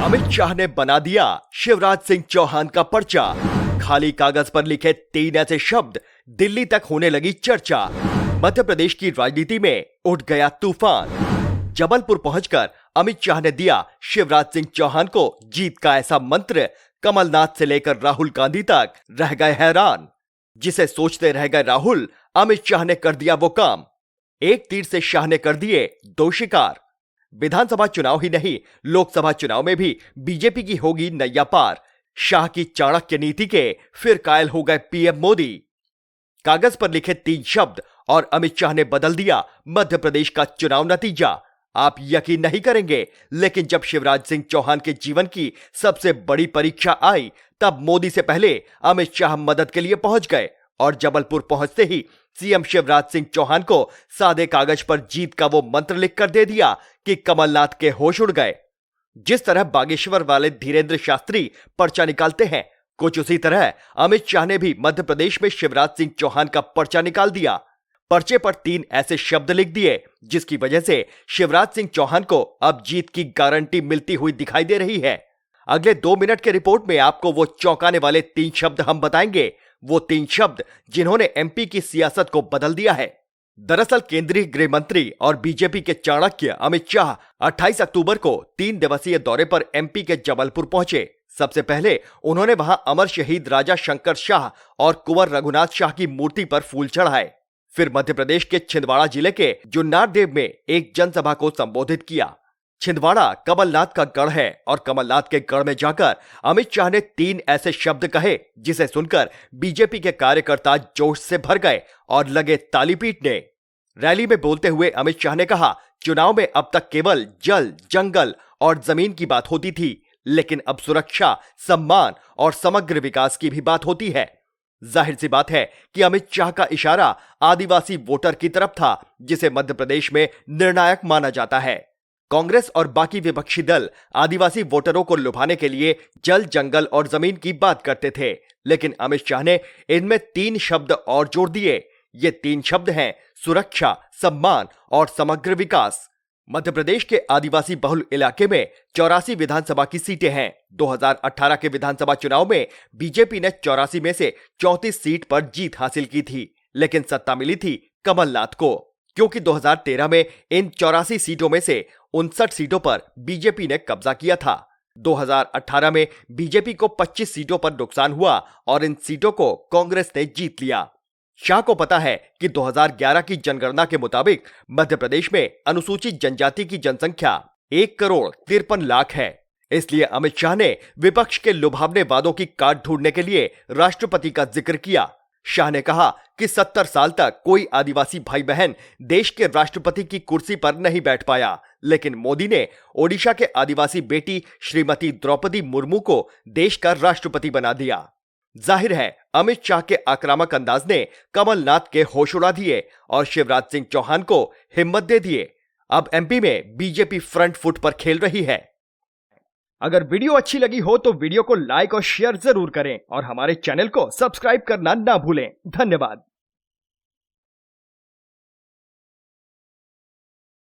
अमित शाह ने बना दिया शिवराज सिंह चौहान का पर्चा। खाली कागज पर लिखे 3 ऐसे शब्द, दिल्ली तक होने लगी चर्चा। मध्य प्रदेश की राजनीति में उठ गया तूफान। जबलपुर पहुंचकर अमित शाह ने दिया शिवराज सिंह चौहान को जीत का ऐसा मंत्र, कमलनाथ से लेकर राहुल गांधी तक रह गए हैरान। जिसे सोचते रह गए राहुल, अमित शाह ने कर दिया वो काम। एक तीर से शाह ने कर दिए 2 शिकार। विधानसभा चुनाव ही नहीं, लोकसभा चुनाव में भी बीजेपी की होगी नैया पार। शाह की चाणक्य नीति के फिर कायल हो गए पीएम मोदी। कागज पर लिखे 3 शब्द और अमित शाह ने बदल दिया मध्य प्रदेश का चुनाव नतीजा। आप यकीन नहीं करेंगे, लेकिन जब शिवराज सिंह चौहान के जीवन की सबसे बड़ी परीक्षा आई, तब मोदी से पहले अमित शाह मदद के लिए पहुंच गए और जबलपुर पहुंचते ही सीएम शिवराज सिंह चौहान को सादे कागज पर जीत का वो मंत्र लिखकर दे दिया कि कमलनाथ के होश उड़ गए। जिस तरह बागेश्वर वाले धीरेन्द्र शास्त्री पर्चा निकालते हैं, कुछ उसी तरह अमित शाह ने भी मध्य प्रदेश में शिवराज सिंह चौहान का पर्चा निकाल दिया। पर्चे पर 3 ऐसे शब्द लिख दिए जिसकी वजह से शिवराज सिंह चौहान को अब जीत की गारंटी मिलती हुई दिखाई दे रही है। अगले 2 मिनट के रिपोर्ट में आपको वो चौंकाने वाले 3 शब्द हम बताएंगे, वो 3 शब्द जिन्होंने एमपी की सियासत को बदल दिया है। दरअसल केंद्रीय गृह मंत्री और बीजेपी के चाणक्य अमित शाह 28 अक्टूबर को 3 दिवसीय दौरे पर एमपी के जबलपुर पहुंचे। सबसे पहले उन्होंने वहां अमर शहीद राजा शंकर शाह और कुंवर रघुनाथ शाह की मूर्ति पर फूल चढ़ाए। फिर मध्य प्रदेश के छिंदवाड़ा जिले के जुन्नारदेव में एक जनसभा को संबोधित किया। छिंदवाड़ा कमलनाथ का गढ़ है और कमलनाथ के गढ़ में जाकर अमित शाह ने 3 ऐसे शब्द कहे जिसे सुनकर बीजेपी के कार्यकर्ता जोश से भर गए और लगे ताली पीटने। रैली में बोलते हुए अमित शाह ने कहा, चुनाव में अब तक केवल जल, जंगल और जमीन की बात होती थी, लेकिन अब सुरक्षा, सम्मान और समग्र विकास की भी बात होती है। जाहिर सी बात है कि अमित शाह का इशारा आदिवासी वोटर की तरफ था, जिसे मध्य प्रदेश में निर्णायक माना जाता है। कांग्रेस और बाकी विपक्षी दल आदिवासी वोटरों को लुभाने के लिए जल, जंगल और जमीन की बात करते थे, लेकिन अमित शाह ने इनमें 3 शब्द और जोड़ दिए। ये 3 शब्द हैं सुरक्षा, सम्मान और समग्र विकास। मध्य प्रदेश के आदिवासी बहुल इलाके में 84 विधानसभा की सीटें हैं। 2018 के विधानसभा चुनाव में बीजेपी ने 84 में से 34 सीट पर जीत हासिल की थी, लेकिन सत्ता मिली थी कमलनाथ को, क्योंकि 2013 में इन 84 सीटों में से 59 सीटों पर बीजेपी ने कब्जा किया था। 2018 में बीजेपी को 25 सीटों पर नुकसान हुआ और इन सीटों को कांग्रेस ने जीत लिया। शाह को पता है कि 2011 की जनगणना के मुताबिक मध्य प्रदेश में अनुसूचित जनजाति की जनसंख्या 1,53,00,000 है। इसलिए अमित शाह ने विपक्ष के लुभावने वादों की काट ढूंढने के लिए राष्ट्रपति का जिक्र किया। शाह ने कहा कि 70 साल तक कोई आदिवासी भाई बहन देश के राष्ट्रपति की कुर्सी पर नहीं बैठ पाया, लेकिन मोदी ने ओडिशा के आदिवासी बेटी श्रीमती द्रौपदी मुर्मू को देश का राष्ट्रपति बना दिया। जाहिर है अमित शाह के आक्रामक अंदाज ने कमलनाथ के होश उड़ा दिए और शिवराज सिंह चौहान को हिम्मत दे दिए। अब एमपी में बीजेपी फ्रंट फुट पर खेल रही है। अगर वीडियो अच्छी लगी हो तो वीडियो को लाइक और शेयर जरूर करें और हमारे चैनल को सब्सक्राइब करना ना भूलें। धन्यवाद।